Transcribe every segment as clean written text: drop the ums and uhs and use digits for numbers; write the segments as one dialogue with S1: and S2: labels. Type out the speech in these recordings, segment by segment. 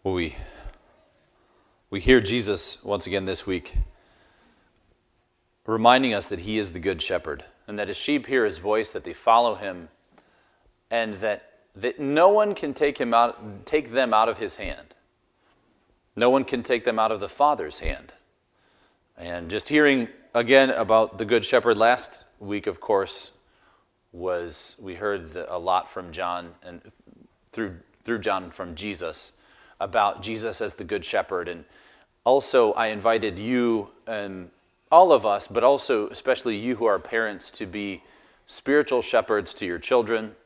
S1: Well, we hear Jesus once again this week reminding us that he is the good shepherd and that his sheep hear his voice, that they follow him, and that no one can take them out of his hand. No one can take them out of the Father's hand. And just hearing again about the good shepherd last week, of course, we heard a lot from John and through John from Jesus about Jesus as the good shepherd. And also I invited you and all of us, but also especially you who are parents, to be spiritual shepherds to your children.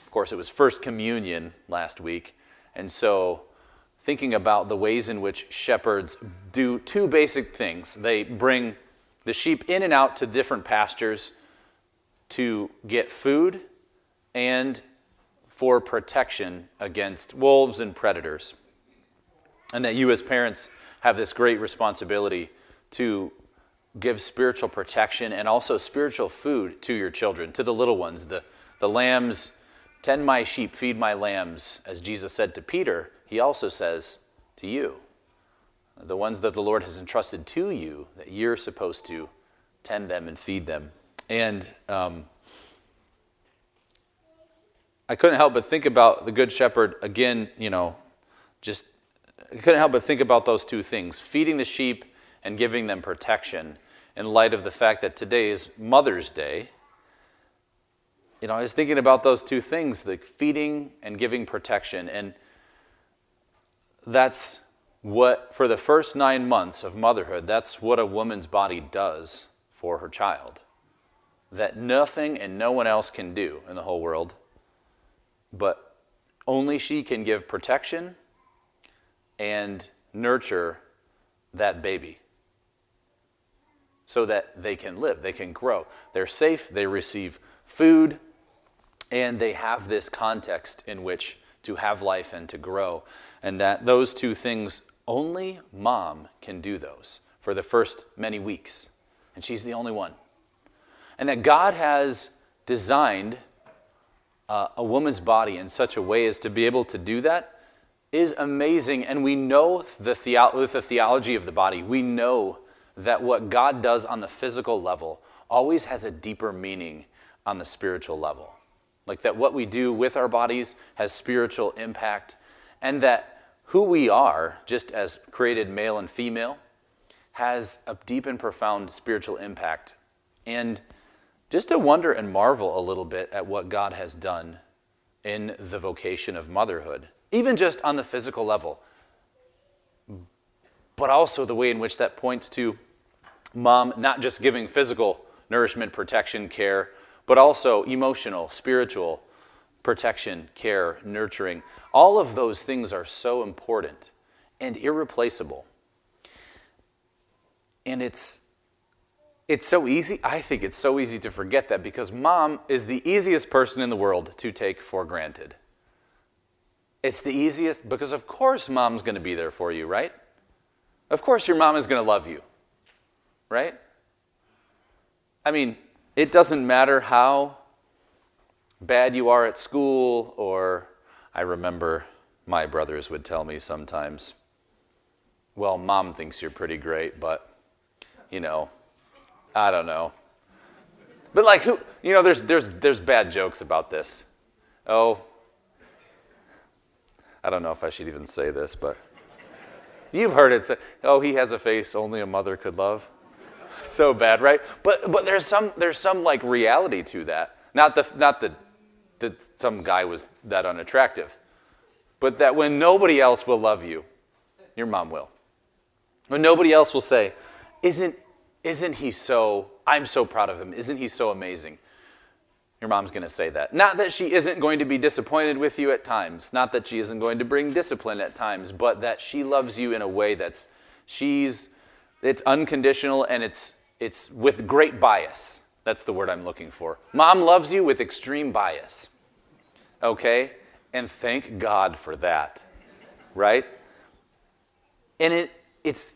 S1: Of course, it was First Communion last week. And so thinking about the ways in which shepherds do two basic things. They bring the sheep in and out to different pastures to get food and for protection against wolves and predators. And that you as parents have this great responsibility to give spiritual protection and also spiritual food to your children, to the little ones. The lambs, tend my sheep, feed my lambs, as Jesus said to Peter, he also says to you. The ones that the Lord has entrusted to you, that you're supposed to tend them and feed them. And I couldn't help but think about the Good Shepherd again, I couldn't help but think about those two things, feeding the sheep and giving them protection, in light of the fact that today is Mother's Day. I was thinking about those two things, like feeding and giving protection. And that's what, for the first 9 months of motherhood, that's what a woman's body does for her child. That nothing and no one else can do in the whole world, but only she can give protection and nurture that baby so that they can live, they can grow. They're safe, they receive food, and they have this context in which to have life and to grow. And that those two things, only mom can do those for the first many weeks. And she's the only one. And that God has designed a woman's body in such a way as to be able to do that is amazing. And we know with the theology of the body, we know that what God does on the physical level always has a deeper meaning on the spiritual level. Like that what we do with our bodies has spiritual impact, and that who we are, just as created male and female, has a deep and profound spiritual impact. And just to wonder and marvel a little bit at what God has done in the vocation of motherhood, even just on the physical level, but also the way in which that points to mom not just giving physical nourishment, protection, care, but also emotional, spiritual protection, care, nurturing. All of those things are so important and irreplaceable. And it's so easy, I think it's so easy to forget that, because mom is the easiest person in the world to take for granted. It's the easiest because of course mom's going to be there for you, right? Of course your mom is going to love you, right? I mean, it doesn't matter how bad you are at school, or I remember my brothers would tell me sometimes, well, mom thinks you're pretty great, but, I don't know. But like who, there's bad jokes about this. Oh, I don't know if I should even say this, but you've heard it say, oh, he has a face only a mother could love. So bad, right? But there's some like reality to that. Not that some guy was that unattractive, but that when nobody else will love you, your mom will. When nobody else will say, isn't he so, I'm so proud of him, isn't he so amazing? Your mom's going to say that. Not that she isn't going to be disappointed with you at times, not that she isn't going to bring discipline at times, but that she loves you in a way it's unconditional, and it's with great bias. That's the word I'm looking for. Mom loves you with extreme bias. Okay? And thank God for that. Right? And it's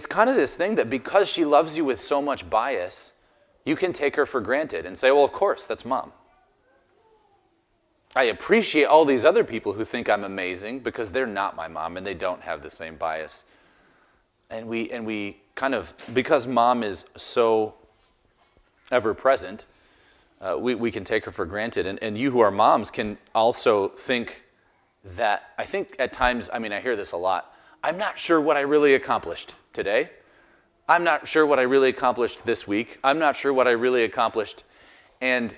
S1: kind of this thing that because she loves you with so much bias, you can take her for granted and say, well, of course, that's mom. I appreciate all these other people who think I'm amazing because they're not my mom and they don't have the same bias. And we kind of, because mom is so ever present, we can take her for granted. And you who are moms can also think that, I think at times, I hear this a lot, I'm not sure what I really accomplished today. I'm not sure what I really accomplished this week. I'm not sure what I really accomplished. And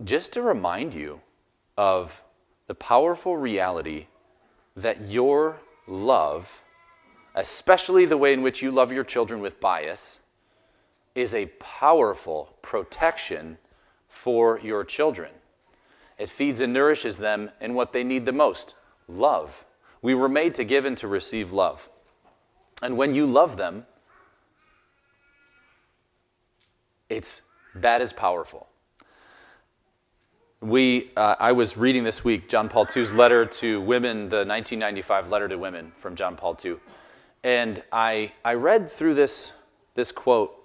S1: just to remind you of the powerful reality that your love, especially the way in which you love your children with bias, is a powerful protection for your children. It feeds and nourishes them in what they need the most, love. We were made to give and to receive love. And when you love them, that is powerful. I was reading this week John Paul II's letter to women, the 1995 letter to women from John Paul II. And I read through this quote.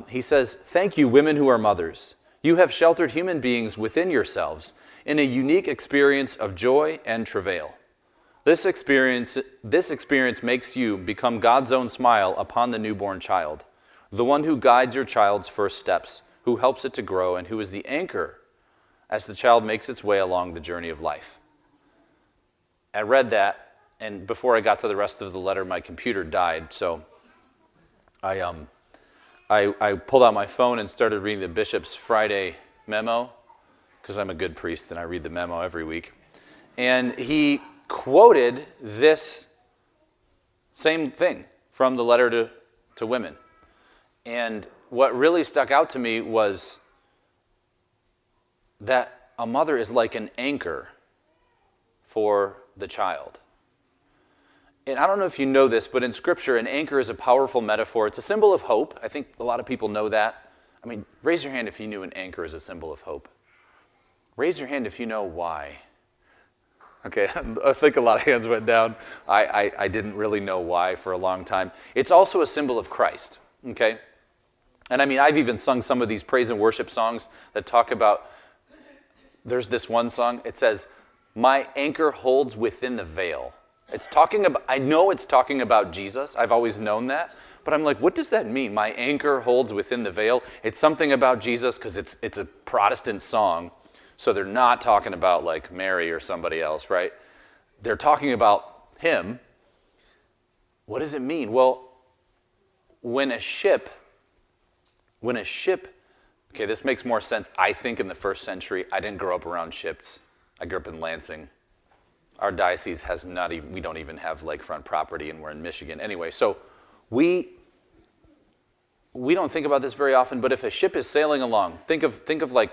S1: He says, "Thank you, women who are mothers. You have sheltered human beings within yourselves in a unique experience of joy and travail. This experience makes you become God's own smile upon the newborn child, the one who guides your child's first steps, who helps it to grow, and who is the anchor as the child makes its way along the journey of life." I read that, and before I got to the rest of the letter, my computer died, so I pulled out my phone and started reading the bishop's Friday memo, because I'm a good priest and I read the memo every week. And he quoted this same thing from the letter to women. And what really stuck out to me was that a mother is like an anchor for the child. And I don't know if you know this, but in Scripture, an anchor is a powerful metaphor. It's a symbol of hope. I think a lot of people know that. Raise your hand if you knew an anchor is a symbol of hope. Raise your hand if you know why. Okay, I think a lot of hands went down. I didn't really know why for a long time. It's also a symbol of Christ, okay? And I've even sung some of these praise and worship songs that talk about, there's this one song, it says, "My anchor holds within the veil." I know it's talking about Jesus. I've always known that. But I'm like, what does that mean? My anchor holds within the veil. It's something about Jesus because it's a Protestant song. So they're not talking about like Mary or somebody else, right? They're talking about him. What does it mean? Well, when a ship, okay, this makes more sense, I think, in the first century. I didn't grow up around ships. I grew up in Lansing. Our diocese has we don't even have lakefront property, and we're in Michigan. Anyway, so we don't think about this very often, but if a ship is sailing along, think of like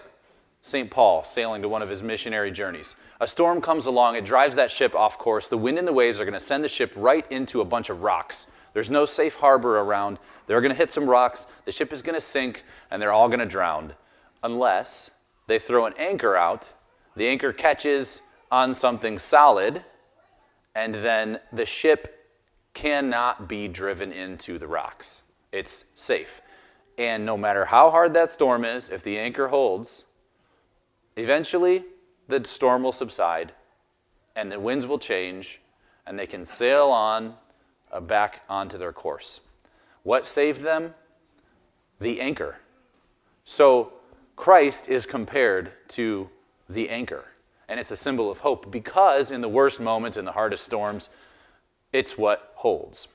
S1: St. Paul sailing to one of his missionary journeys. A storm comes along, it drives that ship off course. The wind and the waves are going to send the ship right into a bunch of rocks. There's no safe harbor around. They're going to hit some rocks, the ship is going to sink, and they're all going to drown, unless they throw an anchor out. The anchor catches on something solid, and then the ship cannot be driven into the rocks. It's safe. And no matter how hard that storm is, if the anchor holds, eventually the storm will subside, and the winds will change, and they can sail on back onto their course. What saved them? The anchor. So Christ is compared to the anchor. And it's a symbol of hope because in the worst moments, in the hardest storms, it's what holds.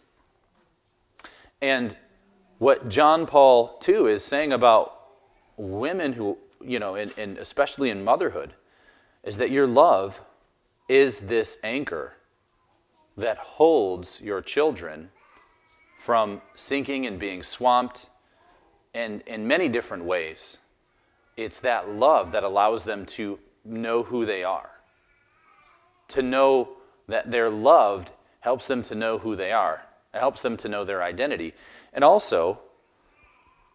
S1: And what John Paul II is saying about women who, and especially in motherhood, is that your love is this anchor that holds your children from sinking and being swamped, and in many different ways. It's that love that allows them to know who they are. To know that they're loved helps them to know who they are. It helps them to know their identity. And also,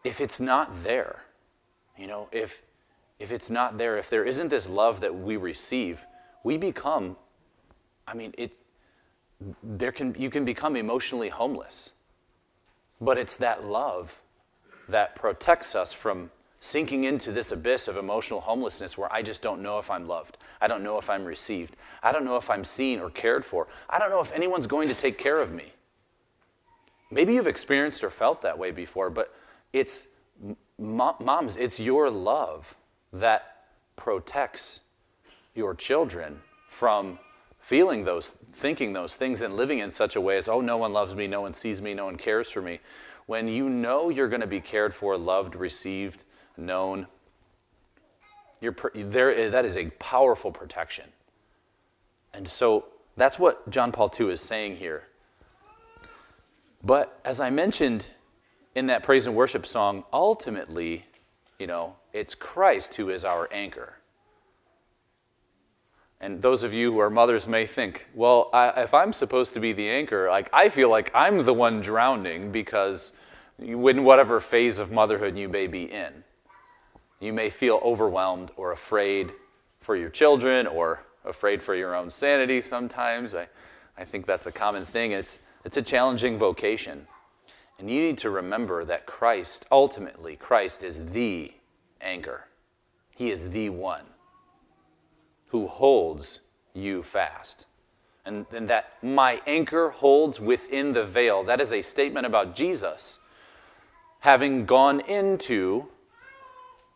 S1: if it's not there, if it's not there, if there isn't this love that we receive, we become, you can become emotionally homeless. But it's that love that protects us from sinking into this abyss of emotional homelessness where I just don't know if I'm loved. I don't know if I'm received. I don't know if I'm seen or cared for. I don't know if anyone's going to take care of me. Maybe you've experienced or felt that way before, but it's, moms, it's your love that protects your children from feeling those, thinking those things and living in such a way as, oh, no one loves me, no one sees me, no one cares for me. When you know you're going to be cared for, loved, received, known, that is a powerful protection. And so that's what John Paul II is saying here. But as I mentioned in that praise and worship song, ultimately, it's Christ who is our anchor. And those of you who are mothers may think, well, if I'm supposed to be the anchor, I feel like I'm the one drowning because in whatever phase of motherhood you may be in, you may feel overwhelmed or afraid for your children or afraid for your own sanity sometimes. I think that's a common thing. It's a challenging vocation. And you need to remember that Christ is the anchor. He is the one who holds you fast. And that my anchor holds within the veil. That is a statement about Jesus having gone into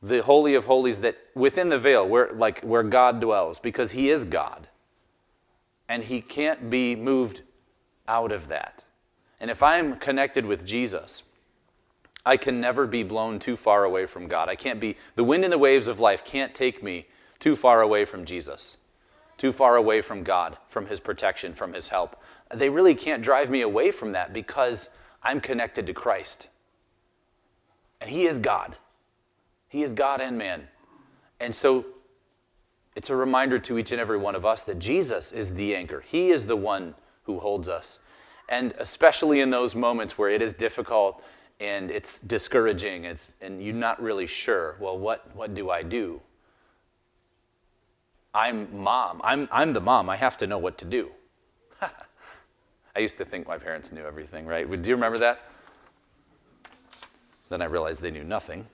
S1: the Holy of Holies, that within the veil, where God dwells, because he is God. And he can't be moved out of that. And if I'm connected with Jesus, I can never be blown too far away from God. The wind and the waves of life can't take me too far away from Jesus, too far away from God, from his protection, from his help. They really can't drive me away from that because I'm connected to Christ. And he is God. He is God and man. And so it's a reminder to each and every one of us that Jesus is the anchor. He is the one who holds us. And especially in those moments where it is difficult and it's discouraging, and you're not really sure, well, what do I do? I'm the mom. I have to know what to do. I used to think my parents knew everything, right? Do you remember that? Then I realized they knew nothing.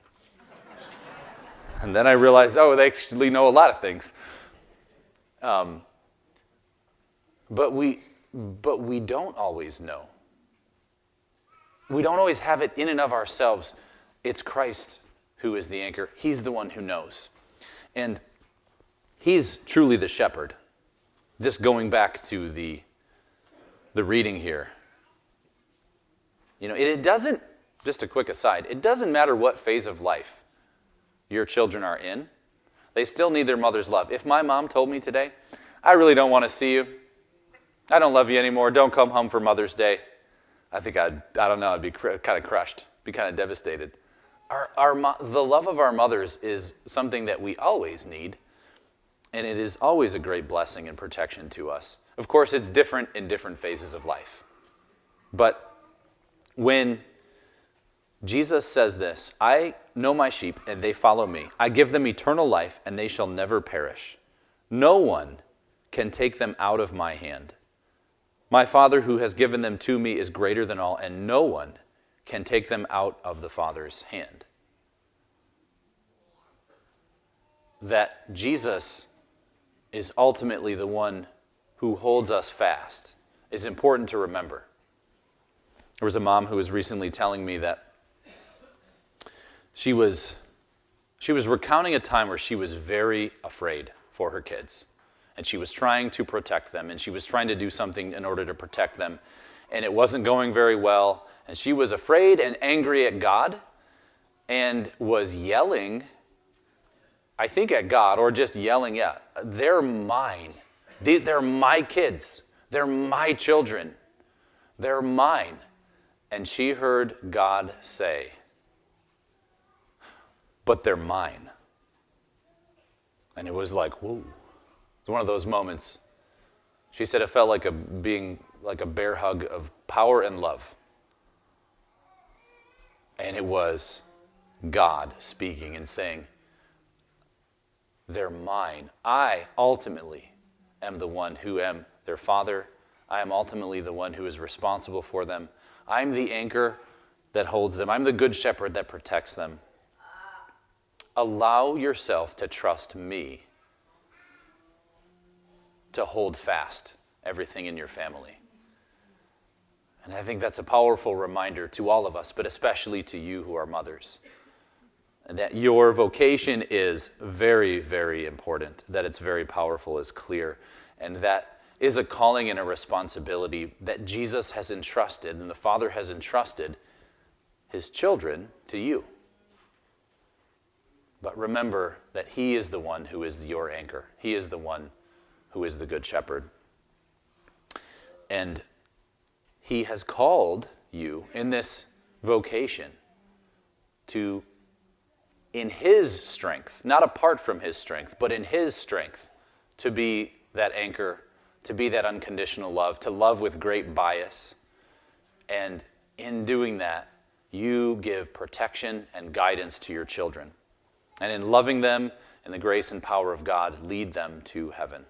S1: And then I realized, they actually know a lot of things. But we don't always know. We don't always have it in and of ourselves. It's Christ who is the anchor. He's the one who knows. And he's truly the shepherd. Just going back to the reading here. It doesn't, just a quick aside, it doesn't matter what phase of life your children are in. They still need their mother's love. If my mom told me today, I really don't want to see you, I don't love you anymore, don't come home for Mother's Day, I think I'd be kind of crushed, be kind of devastated. The love of our mothers is something that we always need, and it is always a great blessing and protection to us. Of course, it's different in different phases of life. But when Jesus says this, I know my sheep, and they follow me. I give them eternal life, and they shall never perish. No one can take them out of my hand. My Father who has given them to me is greater than all, and no one can take them out of the Father's hand. That Jesus is ultimately the one who holds us fast is important to remember. There was a mom who was recently telling me that she was recounting a time where she was very afraid for her kids. And she was trying to protect them, and she was trying to do something in order to protect them. And it wasn't going very well. And she was afraid and angry at God and was yelling, I think at God, or just yelling, they're mine. They're my kids. They're my children. They're mine. And she heard God say, but they're mine. And it was like, whoa. It's one of those moments. She said it felt like being like a bear hug of power and love. And it was God speaking and saying, they're mine. I ultimately am the one who am their father. I am ultimately the one who is responsible for them. I'm the anchor that holds them. I'm the good shepherd that protects them. allow yourself to trust me to hold fast everything in your family. And I think that's a powerful reminder to all of us, but especially to you who are mothers. And that your vocation is very, very important, that it's very powerful is clear, and that is a calling and a responsibility that Jesus has entrusted, and the Father has entrusted his children to you. But remember that he is the one who is your anchor. He is the one who is the good shepherd. And he has called you in this vocation to, in his strength, not apart from his strength, but in his strength, to be that anchor, to be that unconditional love, to love with great bias. And in doing that, you give protection and guidance to your children. And in loving them in the grace and power of God, lead them to heaven.